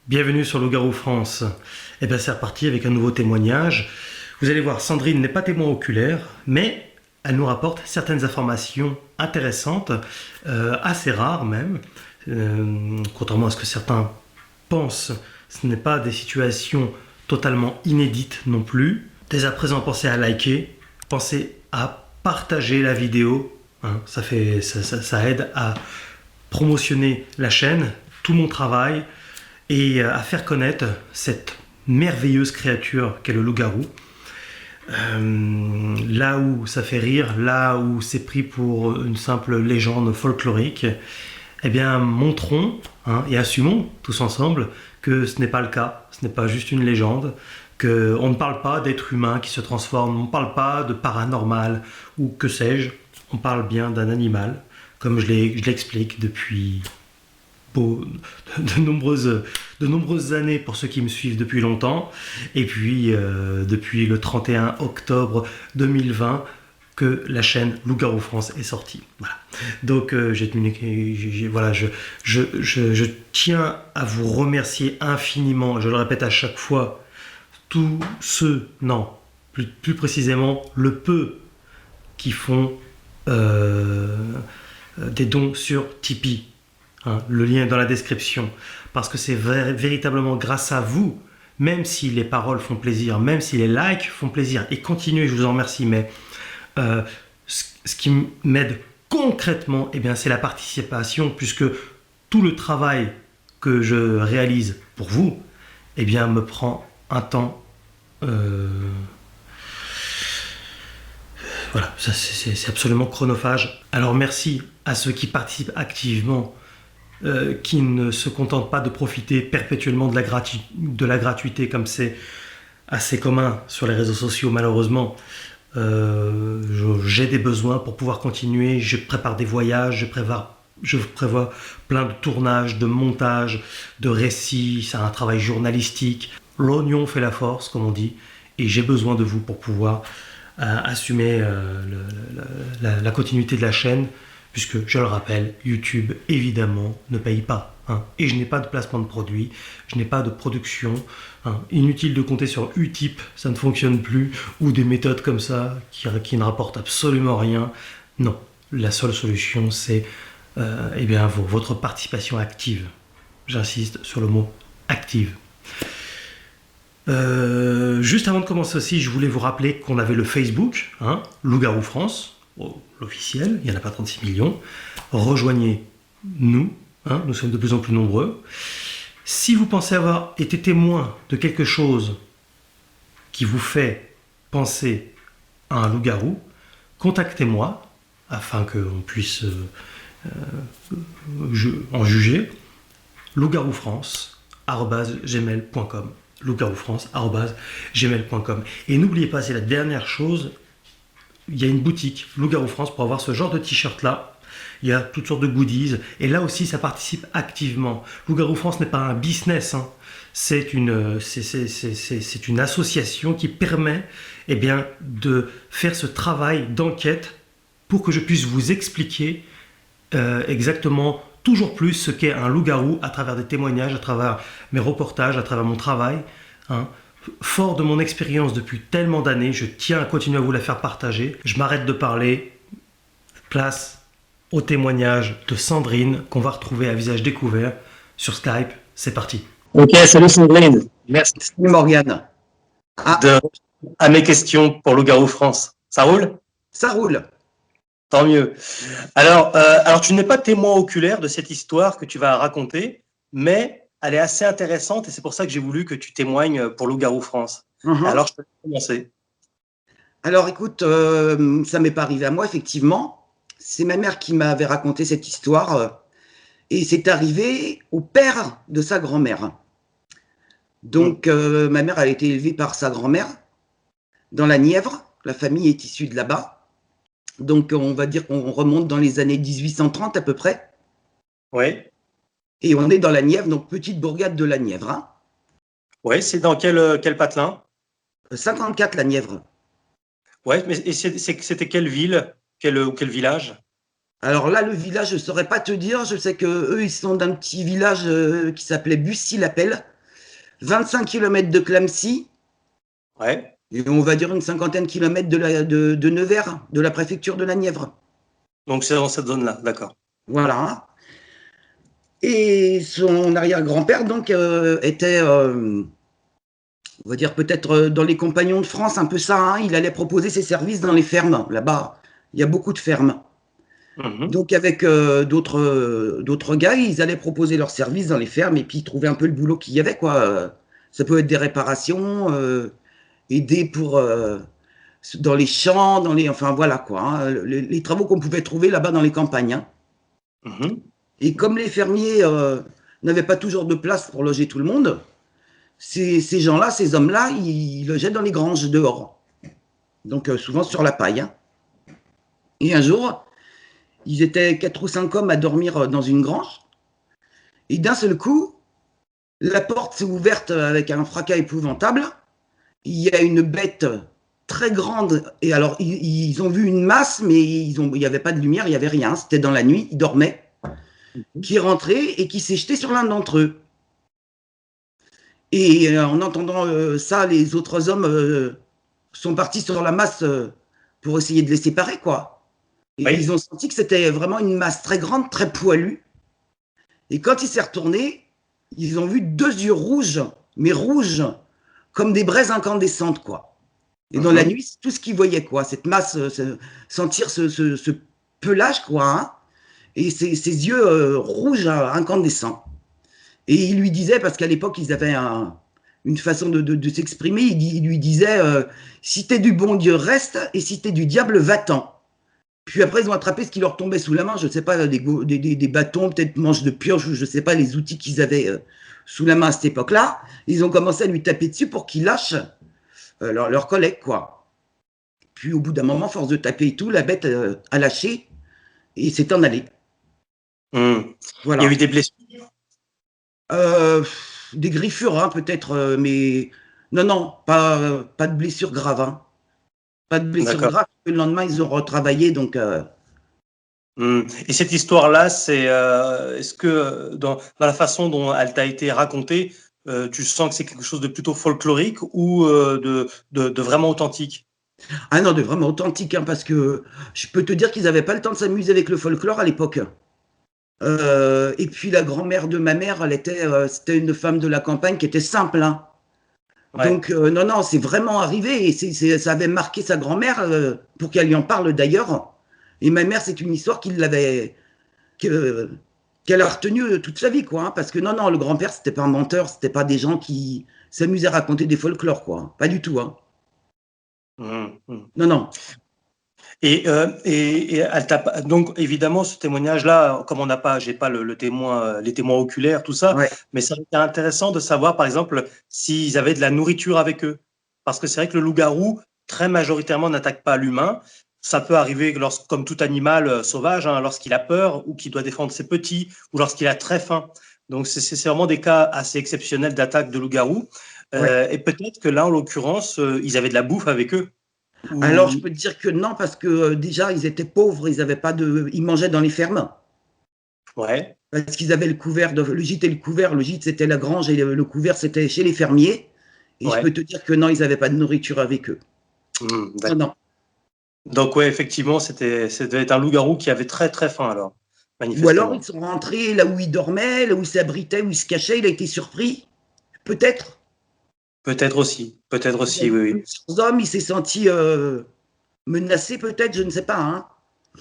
Bienvenue sur Loup-Garou France. Et bien c'est reparti avec un nouveau témoignage. Vous allez voir, Sandrine n'est pas témoin oculaire, mais elle nous rapporte certaines informations intéressantes, assez rares même. Contrairement à ce que certains pensent, ce n'est pas des situations totalement inédites non plus. Dès à présent, pensez à liker, pensez à partager la vidéo. Hein, ça aide à promotionner la chaîne, tout mon travail, et à faire connaître cette merveilleuse créature qu'est le loup-garou. Là où ça fait rire, là où c'est pris pour une simple légende folklorique, eh bien montrons et assumons tous ensemble que ce n'est pas le cas, ce n'est pas juste une légende, qu'on ne parle pas d'êtres humains qui se transforment, on ne parle pas de paranormal ou que sais-je, on parle bien d'un animal, comme je l'explique depuis de nombreuses années pour ceux qui me suivent depuis longtemps, et puis depuis le 31 octobre 2020 que la chaîne Loup-Garou France est sortie. Voilà. Donc je tiens à vous remercier infiniment, je le répète à chaque fois, tous ceux, non, plus précisément le peu qui font des dons sur Tipeee. Le lien est dans la description, parce que c'est véritablement grâce à vous, même si les paroles font plaisir, même si les likes font plaisir, et continuez, je vous en remercie, mais ce qui m'aide concrètement, eh bien, c'est la participation, puisque tout le travail que je réalise pour vous, eh bien, me prend un temps. Voilà, c'est absolument chronophage. Alors merci à ceux qui participent activement, qui ne se contentent pas de profiter perpétuellement de la gratuité, comme c'est assez commun sur les réseaux sociaux malheureusement. J'ai des besoins pour pouvoir continuer, je prépare des voyages, je prévois plein de tournages, de montages, de récits, c'est un travail journalistique. L'oignon fait la force, comme on dit, et j'ai besoin de vous pour pouvoir assumer la continuité de la chaîne, puisque, je le rappelle, YouTube, évidemment, ne paye pas. Et je n'ai pas de placement de produit, je n'ai pas de production. Inutile de compter sur Utip, ça ne fonctionne plus, ou des méthodes comme ça qui ne rapportent absolument rien. Non, la seule solution, c'est votre participation active. J'insiste sur le mot active. Juste avant de commencer aussi, je voulais vous rappeler qu'on avait le Facebook, Loup-Garou France, l'officiel, il n'y en a pas 36 millions. Rejoignez-nous, nous sommes de plus en plus nombreux. Si vous pensez avoir été témoin de quelque chose qui vous fait penser à un loup-garou, contactez-moi afin qu'on puisse en juger. loup-garoufrance@gmail.com loup-garoufrance@gmail.com. Et n'oubliez pas, c'est la dernière chose, il y a une boutique Loup-Garou France pour avoir ce genre de t-shirt là. Il y a toutes sortes de goodies et là aussi ça participe activement. Loup-Garou France n'est pas un business, c'est une association qui permet de faire ce travail d'enquête pour que je puisse vous expliquer exactement toujours plus ce qu'est un loup-garou à travers des témoignages, à travers mes reportages, à travers mon travail. Fort de mon expérience depuis tellement d'années, je tiens à continuer à vous la faire partager. Je m'arrête de parler. Place au témoignage de Sandrine qu'on va retrouver à visage découvert sur Skype. C'est parti. Ok, salut Sandrine. Merci Morgane. À mes questions pour Loup-Garou France. Ça roule? Ça roule. Tant mieux. Alors tu n'es pas témoin oculaire de cette histoire que tu vas raconter, mais elle est assez intéressante et c'est pour ça que j'ai voulu que tu témoignes pour Loup-Garou France. Alors, je peux commencer. Alors, écoute, ça m'est pas arrivé à moi, effectivement. C'est ma mère qui m'avait raconté cette histoire et c'est arrivé au père de sa grand-mère. Donc, ma mère, elle a été élevée par sa grand-mère dans la Nièvre. La famille est issue de là-bas. Donc, on va dire qu'on remonte dans les années 1830 à peu près. Oui. Et on est dans la Nièvre, donc petite bourgade de la Nièvre. Oui, c'est dans quel patelin? 54 la Nièvre. Oui, mais c'était quelle ville, quel village? Alors là, le village, je ne saurais pas te dire. Je sais qu'eux, ils sont d'un petit village qui s'appelait Bussy-l'Appel. 25 km de Clamecy, Ouais. et on va dire une cinquantaine de kilomètres de Nevers, de la préfecture de la Nièvre. Donc c'est dans cette zone-là, d'accord. Voilà. Et son arrière-grand-père, donc, était, on va dire peut-être dans les Compagnons de France, un peu ça, hein, il allait proposer ses services dans les fermes, là-bas. Il y a beaucoup de fermes. Mhm. Donc avec d'autres gars, ils allaient proposer leurs services dans les fermes et puis ils trouvaient un peu le boulot qu'il y avait, quoi. Ça peut être des réparations, aider pour dans les champs, enfin voilà quoi, hein, les travaux qu'on pouvait trouver là-bas dans les campagnes, hein. Mhm. Et comme les fermiers n'avaient pas toujours de place pour loger tout le monde, ces gens-là, ces hommes-là, ils logeaient dans les granges dehors. Donc souvent sur la paille, hein. Et un jour, ils étaient 4 ou 5 hommes à dormir dans une grange. Et d'un seul coup, la porte s'est ouverte avec un fracas épouvantable. Il y a une bête très grande. Et alors, ils ont vu une masse, mais il n'y avait pas de lumière, il n'y avait rien. C'était dans la nuit, ils dormaient. Qui est rentré et qui s'est jeté sur l'un d'entre eux. Et en entendant ça, les autres hommes sont partis sur la masse pour essayer de les séparer, quoi. Et Oui. ils ont senti que c'était vraiment une masse très grande, très poilue. Et quand il s'est retourné, ils ont vu 2 yeux rouges, mais rouges, comme des braises incandescentes, quoi. Et dans la nuit, c'est tout ce qu'ils voyaient, quoi. Cette masse, sentir ce pelage, quoi, hein, et ces yeux rouges, incandescents. Et il lui disait, parce qu'à l'époque, ils avaient une façon de s'exprimer, il lui disait si t'es du bon Dieu, reste, et si t'es du diable, va-t'en. Puis après, ils ont attrapé ce qui leur tombait sous la main, je ne sais pas, des bâtons, peut-être manches de pioche, ou je ne sais pas, les outils qu'ils avaient sous la main à cette époque-là. Ils ont commencé à lui taper dessus pour qu'ils lâchent leur collègue, quoi. Puis au bout d'un moment, force de taper et tout, la bête a lâché et s'est en allée. Voilà. Il y a eu des blessures? Des griffures, hein, peut-être, mais non, pas de blessures graves, hein. Pas de blessures graves. Le lendemain, ils ont retravaillé, donc. Et cette histoire-là, c'est est-ce que dans la façon dont elle t'a été racontée, tu sens que c'est quelque chose de plutôt folklorique ou de vraiment authentique? Ah non, de vraiment authentique, hein, parce que je peux te dire qu'ils n'avaient pas le temps de s'amuser avec le folklore à l'époque. Et puis la grand-mère de ma mère, c'était une femme de la campagne qui était simple, hein. Ouais. Donc non, c'est vraiment arrivé et ça avait marqué sa grand-mère pour qu'elle lui en parle d'ailleurs. Et ma mère, c'est une histoire qu'elle a retenue toute sa vie, quoi, hein, parce que non, le grand-père, c'était pas un menteur, c'était pas des gens qui s'amusaient à raconter des folklores, quoi, pas du tout, hein. Non. Et elle t'a donc évidemment ce témoignage-là, comme j'ai pas les témoins oculaires, tout ça, Ouais. mais ça serait intéressant de savoir par exemple s'ils avaient de la nourriture avec eux, parce que c'est vrai que le loup-garou très majoritairement n'attaque pas l'humain. Ça peut arriver comme tout animal sauvage, hein, lorsqu'il a peur ou qu'il doit défendre ses petits ou lorsqu'il a très faim. Donc c'est vraiment des cas assez exceptionnels d'attaque de loup-garou. Ouais. Et peut-être que là en l'occurrence ils avaient de la bouffe avec eux. Alors, je peux te dire que non, parce que déjà, ils étaient pauvres, ils mangeaient dans les fermes. Ouais. Parce qu'ils avaient le gîte et le couvert. Le gîte, c'était la grange et le couvert, c'était chez les fermiers. Et je peux te dire que non, ils n'avaient pas de nourriture avec eux. Non. Donc, ouais, effectivement, c'était devait être un loup-garou qui avait très, très faim, alors, Ou alors, manifestement. ils sont rentrés là où il dormait, là où il s'abritait, où il se cachait, il a été surpris. Peut-être. Peut-être aussi, oui. Hommes, il s'est senti menacé, peut-être, je ne sais pas, hein.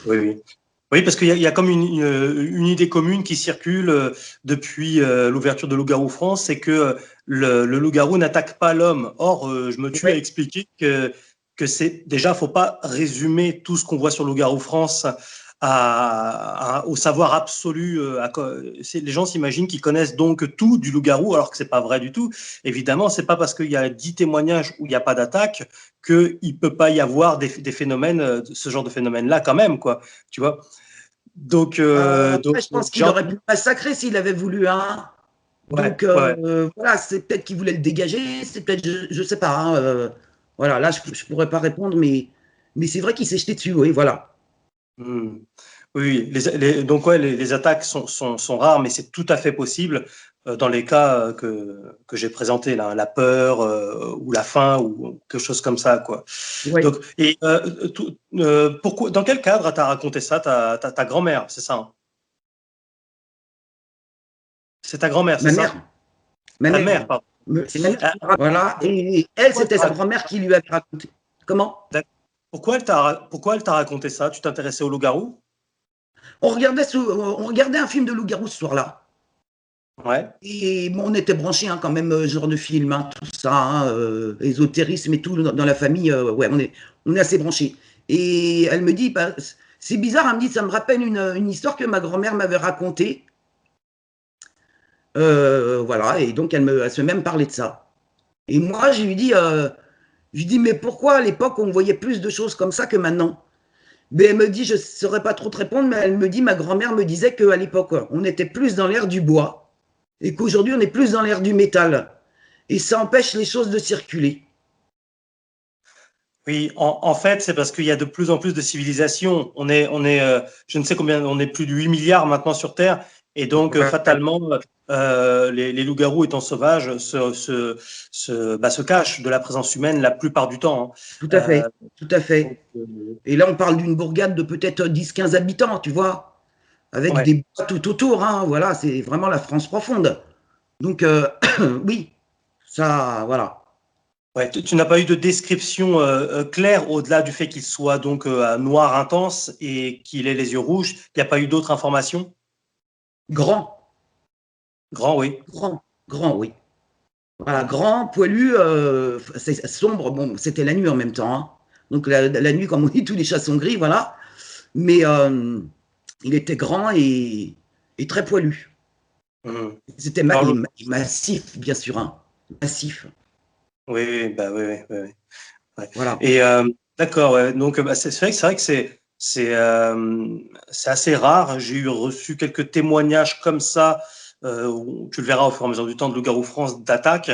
Oui. Oui, parce qu'il y a comme une idée commune qui circule depuis l'ouverture de Loup-garou France, c'est que le loup-garou n'attaque pas l'homme. Or, je me tue à expliquer que c'est déjà, faut pas résumer tout ce qu'on voit sur Loup-garou France au savoir absolu. Les gens s'imaginent qu'ils connaissent donc tout du loup-garou, alors que c'est pas vrai du tout. Évidemment, c'est pas parce qu'il y a 10 témoignages où il n'y a pas d'attaque qu'il peut pas y avoir des phénomènes, ce genre de phénomène-là quand même, quoi. Tu vois. Donc, je pense qu'il aurait pu le massacrer s'il avait voulu, hein. Donc voilà, c'est peut-être qu'il voulait le dégager, c'est peut-être, je sais pas, hein, voilà, là je pourrais pas répondre, mais c'est vrai qu'il s'est jeté dessus, oui, voilà. Oui, donc les attaques sont rares, mais c'est tout à fait possible dans les cas que j'ai présentés, là, la peur ou la faim ou quelque chose comme ça, quoi. Oui. Donc, et pourquoi, dans quel cadre t'as raconté ça, ta grand-mère, c'est ça, hein? C'est ta grand-mère, c'est Ma ça? mère. Ma Ta mère. mère, pardon. C'est ma mère. Ah, Voilà. Et elle, c'était sa grand-mère qui lui avait raconté. Comment? pourquoi elle t'a raconté ça? Tu t'intéressais au loup-garou? On regardait un film de loup-garou ce soir-là. Ouais. Et bon, on était branchés quand même, genre de film, tout ça, ésotérisme et tout dans la famille. Ouais, on est assez branchés. Et elle me dit, bah, c'est bizarre, elle me dit, ça me rappelle une histoire que ma grand-mère m'avait racontée. Voilà, et donc elle se même parlé de ça. Et moi, je lui dis, mais pourquoi à l'époque on voyait plus de choses comme ça que maintenant? Mais elle me dit, je ne saurais pas trop te répondre, mais elle me dit, ma grand-mère me disait qu'à l'époque, on était plus dans l'ère du bois et qu'aujourd'hui, on est plus dans l'ère du métal. Et ça empêche les choses de circuler. Oui, en fait, c'est parce qu'il y a de plus en plus de civilisations. Je ne sais combien, on est plus de 8 milliards maintenant sur Terre. Et donc, Ouais. fatalement, les loups-garous étant sauvages se cachent de la présence humaine la plupart du temps, Tout à hein. fait, tout à Donc, fait. Et là, on parle d'une bourgade de peut-être 10-15 habitants, tu vois, avec ouais. des bois tout autour. Hein, voilà, c'est vraiment la France profonde. Donc, oui, ça, voilà. Ouais, tu n'as pas eu de description claire au-delà du fait qu'il soit donc noir intense et qu'il ait les yeux rouges. Il n'y a pas eu d'autres informations? Grand, Grand, oui. grand, oui. Voilà, grand, poilu, c'est sombre. Bon, c'était la nuit en même temps. Hein. Donc, la nuit, comme on dit, tous les chats sont gris, voilà. Mais il était grand et très poilu. Mhm. C'était Alors, massif, bien sûr. Hein. Massif. oui, oui, bah oui, oui, oui, oui. Ouais. Voilà. Et d'accord, ouais. Donc bah, c'est vrai que c'est assez rare. J'ai reçu quelques témoignages comme ça. Où tu le verras au fur et à mesure du temps de Loup-garou France d'attaques,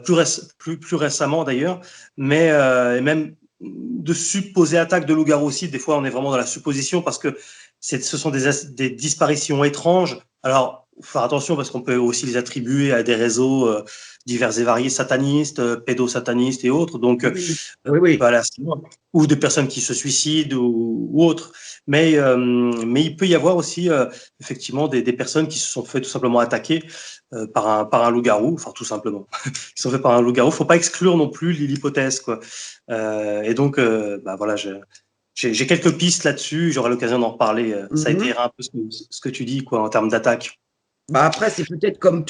plus récemment d'ailleurs, mais et même de supposées attaques de loup-garou aussi. Des fois, on est vraiment dans la supposition parce que ce sont des disparitions étranges. Alors, faut faire attention parce qu'on peut aussi les attribuer à des réseaux divers et variés, satanistes, pédosatanistes et autres. Donc, Oui, oui, oui. voilà, ou des personnes qui se suicident ou autres. Mais il peut y avoir aussi effectivement des personnes qui se sont fait tout simplement attaquer par un loup-garou, enfin tout simplement, qui sont faits par un loup-garou. Faut pas exclure non plus l'hypothèse, quoi. Et donc, bah voilà, j'ai quelques pistes là-dessus. J'aurai l'occasion d'en reparler. Ça étayera un peu ce que tu dis, quoi, en termes d'attaque. Bah après, c'est peut-être comme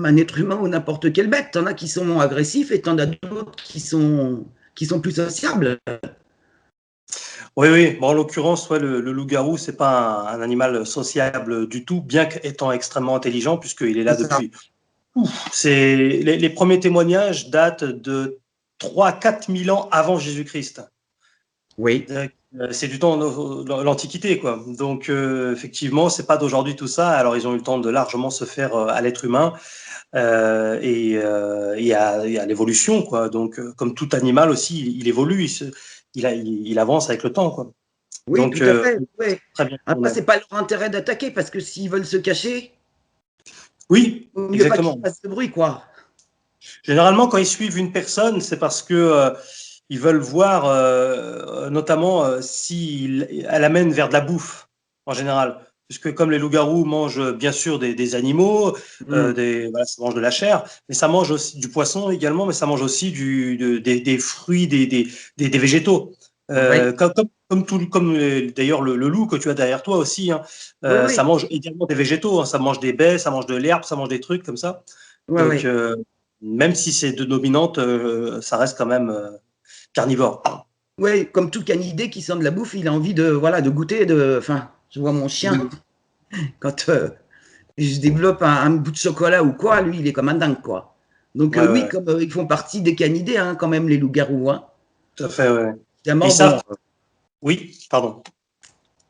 un être humain ou n'importe quelle bête. T'en as qui sont agressifs et t'en as d'autres qui sont plus sociables. Oui, oui. Bon, en l'occurrence, ouais, le loup-garou, c'est pas un animal sociable du tout, bien qu'étant extrêmement intelligent, puisqu'il est là C'est ça. depuis. Les premiers témoignages datent de 3 000 à 4 000 ans avant Jésus-Christ. Oui. C'est du temps de l'Antiquité, quoi. Donc, effectivement, c'est pas d'aujourd'hui tout ça. Alors, ils ont eu le temps de largement se faire à l'être humain et à l'évolution, quoi. Donc, comme tout animal aussi, il évolue, il avance avec le temps, quoi. Oui, Donc, tout à fait. Ouais. très bien. Après, c'est pas leur intérêt d'attaquer parce que s'ils veulent se cacher, Oui, il vaut mieux pas qu'ils exactement. fassent de bruit, quoi. Généralement, quand ils suivent une personne, c'est parce que ils veulent voir, notamment, si elle amène vers de la bouffe, en général. Puisque comme les loups-garous mangent bien sûr des animaux, voilà, ça mange de la chair, mais ça mange aussi du poisson également, mais ça mange aussi des fruits, des végétaux. Oui, Comme d'ailleurs le loup que tu as derrière toi aussi, hein, oui, ça oui. mange également des végétaux, hein, ça mange des baies, ça mange de l'herbe, ça mange des trucs comme ça. Ouais, Donc, ouais. même si c'est de dominante, ça reste quand même carnivore. Ouais, comme tout canidé qui sent de la bouffe, il a envie voilà, de goûter. Enfin, je vois mon chien, quand je développe un bout de chocolat ou quoi, lui, il est comme un dingue, quoi. Donc, Ouais, oui, ouais, comme ils font partie des canidés, hein, quand même, les loups-garous. Hein. tout à fait, ouais. Ils Évidemment, bon, savent, oui, pardon.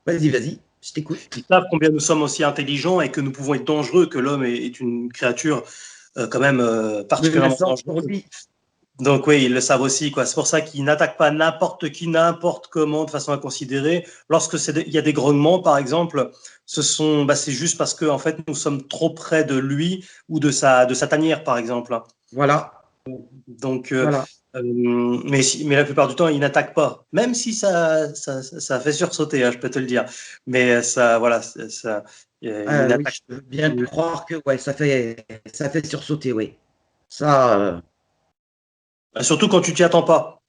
vas-y, je t'écoute. Ils savent combien nous sommes aussi intelligents et que nous pouvons être dangereux, que l'homme est une créature quand même particulièrement Menaçant pour dangereuse. lui. Donc oui, ils le savent aussi, quoi. C'est pour ça qu'ils n'attaquent pas n'importe qui, n'importe comment, de façon inconsidérée. Lorsque il y a des grognements, par exemple, c'est juste parce que en fait, nous sommes trop près de lui ou de sa tanière, par exemple. Voilà, Donc, voilà. mais la plupart du temps, ils n'attaquent pas, même si ça fait sursauter, hein, je peux te le dire. Mais ça, voilà, ils Oui, n'attaquent. je veux bien te croire que ouais, ça fait sursauter, oui. Ça, Surtout quand tu t'y attends pas.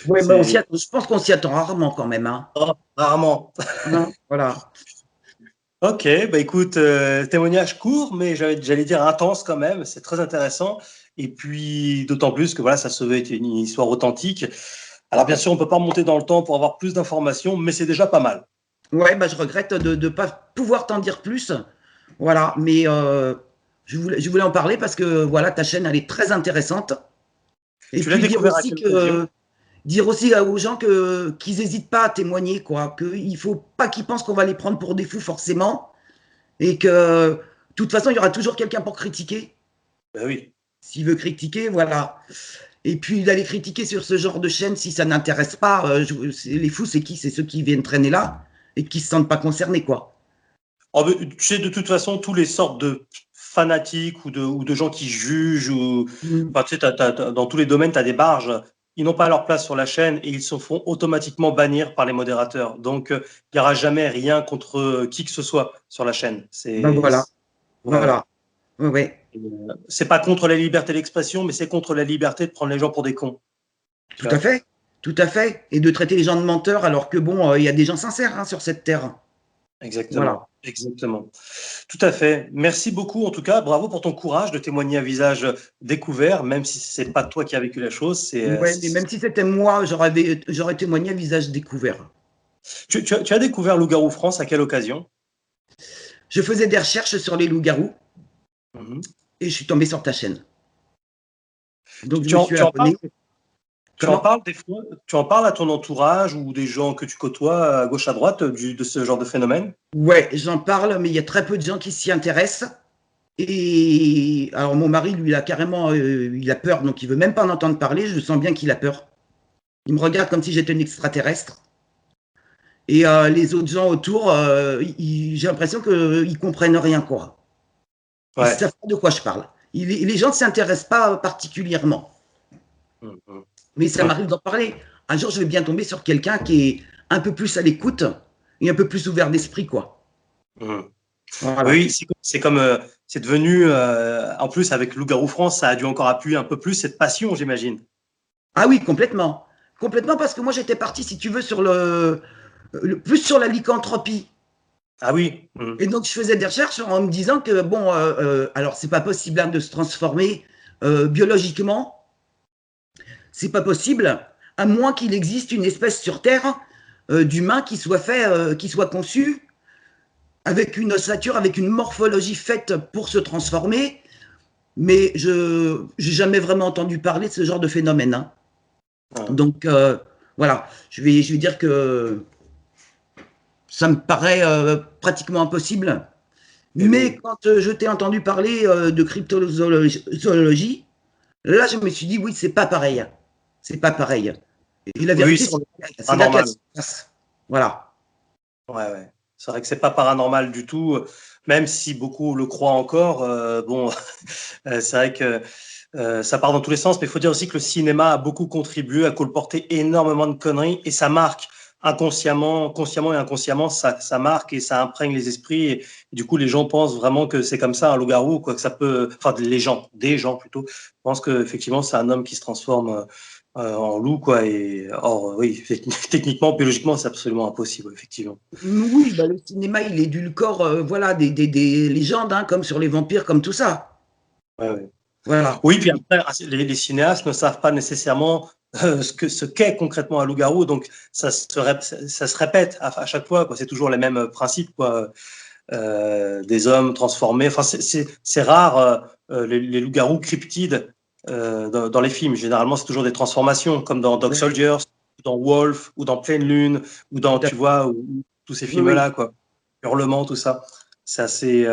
ouais, mais C'est je pense qu'on s'y attend rarement quand même, hein. rarement. Hein, voilà. Ok, bah écoute, témoignage court, mais j'allais dire intense quand même. C'est très intéressant. Et puis, d'autant plus que voilà, ça se veut être une histoire authentique. Alors, bien sûr, on peut pas remonter dans le temps pour avoir plus d'informations, mais c'est déjà pas mal. Ouais, bah, je regrette de ne pas pouvoir t'en dire plus. Voilà, mais je voulais en parler parce que voilà, ta chaîne, elle est très intéressante. Et Tu l'as puis découvert à quelle occasion? dire aussi aux gens qu'ils n'hésitent pas à témoigner, quoi. Qu'il ne faut pas qu'ils pensent qu'on va les prendre pour des fous forcément. Et que, de toute façon, il y aura toujours quelqu'un pour critiquer. Ben oui. S'il veut critiquer, voilà. Et puis d'aller critiquer sur ce genre de chaîne, si ça n'intéresse pas, les fous, c'est qui? C'est ceux qui viennent traîner là et qui ne se sentent pas concernés, quoi. Oh, mais tu sais, de toute façon, tous les sortes de fanatiques ou de gens qui jugent, Mm. enfin, tu sais, dans tous les domaines, tu as des barges. Ils n'ont pas leur place sur la chaîne et ils se font automatiquement bannir par les modérateurs. Donc, il n'y aura jamais rien contre qui que ce soit sur la chaîne. Ben voilà, Ouais, ouais. voilà. Ouais, ouais. C'est pas contre la liberté d'expression, mais c'est contre la liberté de prendre les gens pour des cons. Tu Tout à vois. fait. Tout à fait. Et de traiter les gens de menteurs alors que bon, il y a des gens sincères hein, sur cette terre. Voilà. Exactement. Exactement. Tout à fait. Merci beaucoup, en tout cas. Bravo pour ton courage de témoigner à visage découvert, même si c'est pas toi qui as vécu la chose. Ouais, mais même si c'était moi, j'aurais témoigné à visage découvert. Tu as découvert Loup-garou France à quelle occasion? Je faisais des recherches sur les loups-garous Mhm. et je suis tombé sur ta chaîne. Donc je Tu me en, suis tu en parles, abonné. tu en Comment? parles des fois, tu en parles à ton entourage ou des gens que tu côtoies à gauche à droite de ce genre de phénomène? Ouais, j'en parle, mais il y a très peu de gens qui s'y intéressent. Et alors mon mari, lui, il a carrément, il a peur, donc il veut même pas en entendre parler. Je sens bien qu'il a peur. Il me regarde comme si j'étais une extraterrestre. Et les autres gens autour, j'ai l'impression qu'ils comprennent rien, quoi. Ils Ouais. savent pas de quoi je parle. Les gens ne s'intéressent pas particulièrement. Mhm. Mais ça Ouais. m'arrive d'en parler. Un jour, je vais bien tomber sur quelqu'un qui est un peu plus à l'écoute et un peu plus ouvert d'esprit, quoi. Mhm. Voilà. Oui, c'est devenu, en plus avec Loup-garou France, ça a dû encore appuyer un peu plus cette passion, j'imagine. Ah oui, complètement. Complètement parce que moi, j'étais parti, si tu veux, sur plus sur la lycanthropie. Ah oui. Mhm. Et donc, je faisais des recherches en me disant que, bon, alors, c'est pas possible hein, de se transformer biologiquement. C'est pas possible, à moins qu'il existe une espèce sur Terre d'humain qui soit qui soit conçu avec une ossature, avec une morphologie faite pour se transformer. Mais je n'ai jamais vraiment entendu parler de ce genre de phénomène. Hein. Ouais. Donc, voilà, je vais dire que ça me paraît pratiquement impossible. Eh Mais oui. quand je t'ai entendu parler de cryptozoologie, là, je me suis dit, oui, c'est pas pareil. C'est pas pareil. Et la Oui, vérité, on est c'est là qu'elle paranormal. se passe. Voilà. Ouais, ouais. C'est vrai que c'est pas paranormal du tout, même si beaucoup le croient encore. Bon, c'est vrai que ça part dans tous les sens, mais il faut dire aussi que le cinéma a beaucoup contribué à colporter énormément de conneries et ça marque inconsciemment, consciemment et inconsciemment, ça marque et ça imprègne les esprits. Et du coup, les gens pensent vraiment que c'est comme ça un loup-garou, quoi, que ça peut. Enfin, des gens plutôt, pensent que effectivement c'est un homme qui se transforme en loup, quoi. Et or, oui, techniquement, biologiquement, c'est absolument impossible, effectivement. Oui, bah, le cinéma, il édulcore voilà, des légendes, hein, comme sur les vampires, comme tout ça. Ouais, ouais. Voilà. Oui, puis après, les cinéastes ne savent pas nécessairement ce qu'est concrètement un loup-garou, donc ça se répète à chaque fois, quoi. C'est toujours les mêmes principes, quoi. Des hommes transformés. Enfin, c'est rare les loups-garous cryptides dans les films. Généralement, c'est toujours des transformations, comme dans Dog Ouais, Soldiers, dans Wolf, ou dans Pleine Lune, ou tout dans, à tu fait. vois, tous ces Oui, oui. films-là, quoi. Hurlement, tout ça. C'est assez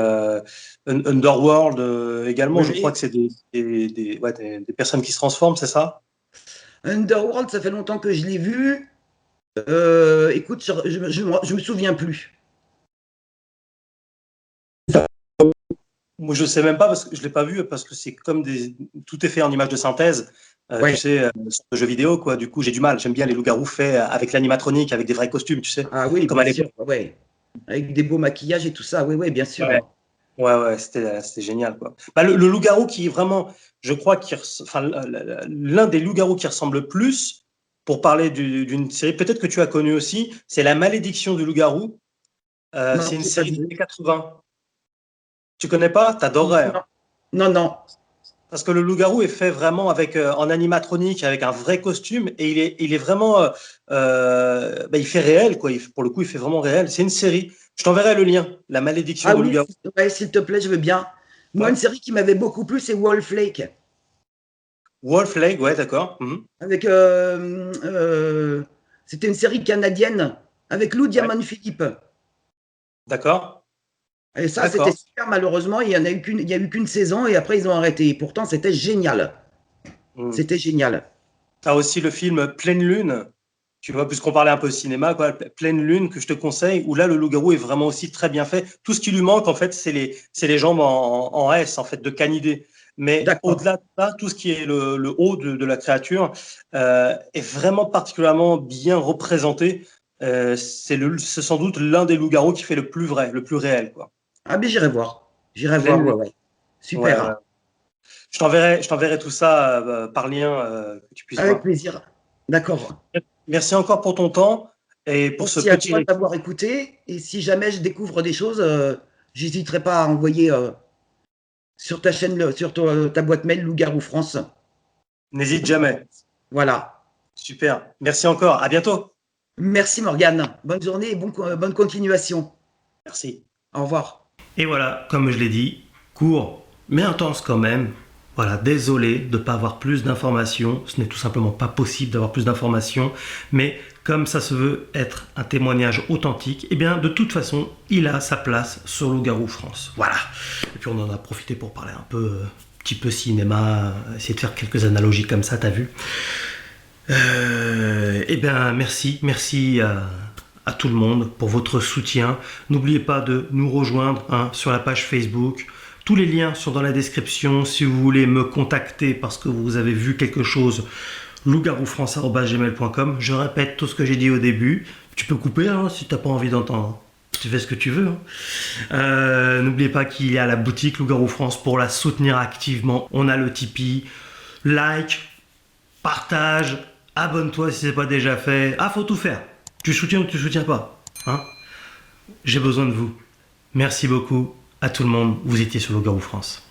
Underworld également. Je Oui. crois que c'est des personnes qui se transforment, c'est ça? Underworld, ça fait longtemps que je l'ai vu. Écoute, je me souviens plus. Moi, je sais même pas parce que je l'ai pas vu parce que c'est comme tout est fait en images de synthèse. Ouais. Tu sais, sur le jeu vidéo, quoi. Du coup, j'ai du mal. J'aime bien les loups-garous faits avec l'animatronique, avec des vrais costumes, tu sais. Ah oui, Comme à bien sûr. l'époque. Ouais. Avec des beaux maquillages et tout ça. Oui, oui, bien sûr. Ouais. Ouais, c'était génial, quoi. Bah, le loup-garou qui est vraiment, je crois, enfin, l'un des loups-garous qui ressemble le plus, pour parler d'une série, peut-être que tu as connu aussi, c'est La Malédiction du loup-garou. Non, C'est une j'ai pas série des vu. années 80. Tu connais pas? T'adorerais, hein. Non, non, non. Parce que le loup-garou est fait vraiment en animatronique, avec un vrai costume, et il est vraiment, bah, il fait réel, quoi. Pour le coup, il fait vraiment réel. C'est une série. Je t'enverrai le lien. La Malédiction Ah du oui, loup-garou. ouais, s'il te plaît, je veux bien. Moi, Ouais. une série qui m'avait beaucoup plu, c'est Wolf Lake. Wolf Lake, ouais, d'accord. Avec, c'était une série canadienne avec Lou Ouais, Diamond Philippe. d'accord. Et ça, c'était D'accord. super. Malheureusement, il y a eu qu'une saison et après, ils ont arrêté. Et pourtant, c'était génial. Hmm. C'était génial. T'as aussi le film Pleine Lune, tu vois, puisqu'on parlait un peu cinéma, quoi. Pleine Lune que je te conseille, où là, le loup-garou est vraiment aussi très bien fait. Tout ce qui lui manque, en fait, c'est les jambes en S, en fait, de canidé. Mais D'accord. au-delà de ça, tout ce qui est le haut de la créature est vraiment particulièrement bien représenté. C'est sans doute l'un des loups-garous qui fait le plus vrai, le plus réel, quoi. Ah, ben, j'irai voir. J'irai Pleine voir, ouais, Lune. ouais. Ouais, ouais. Super. Je t'enverrai tout ça par lien que tu puisses Avec voir. plaisir. D'accord. Merci encore pour ton temps et pour ce Merci à petit toi récit. d'avoir écouté. Et si jamais je découvre des choses, j'hésiterai pas à envoyer sur ta chaîne, sur ta boîte mail Loup-Garou France. N'hésite jamais. Voilà. Super. Merci encore. À bientôt. Merci Morgane. Bonne journée et bonne continuation. Merci. Au revoir. Et voilà, comme je l'ai dit, court mais intense quand même. Voilà, désolé de ne pas avoir plus d'informations. Ce n'est tout simplement pas possible d'avoir plus d'informations. Mais comme ça se veut être un témoignage authentique, eh bien de toute façon, il a sa place sur Loup-Garou France. Voilà. Et puis on en a profité pour parler un peu, petit peu cinéma, essayer de faire quelques analogies comme ça, t'as vu. Eh bien merci à tout le monde pour votre soutien. N'oubliez pas de nous rejoindre sur la page Facebook. Tous les liens sont dans la description. Si vous voulez me contacter parce que vous avez vu quelque chose, loup-garou-france@gmail.com. Je répète tout ce que j'ai dit au début. Tu peux couper si tu n'as pas envie d'entendre. Tu fais ce que tu veux. N'oubliez pas qu'il y a la boutique Loup-Garou France pour la soutenir activement. On a le Tipeee. Like, partage, abonne-toi si ce n'est pas déjà fait. Ah, faut tout faire. Tu soutiens ou tu soutiens pas, J'ai besoin de vous. Merci beaucoup à tout le monde. Vous étiez sur Loup-Garou France.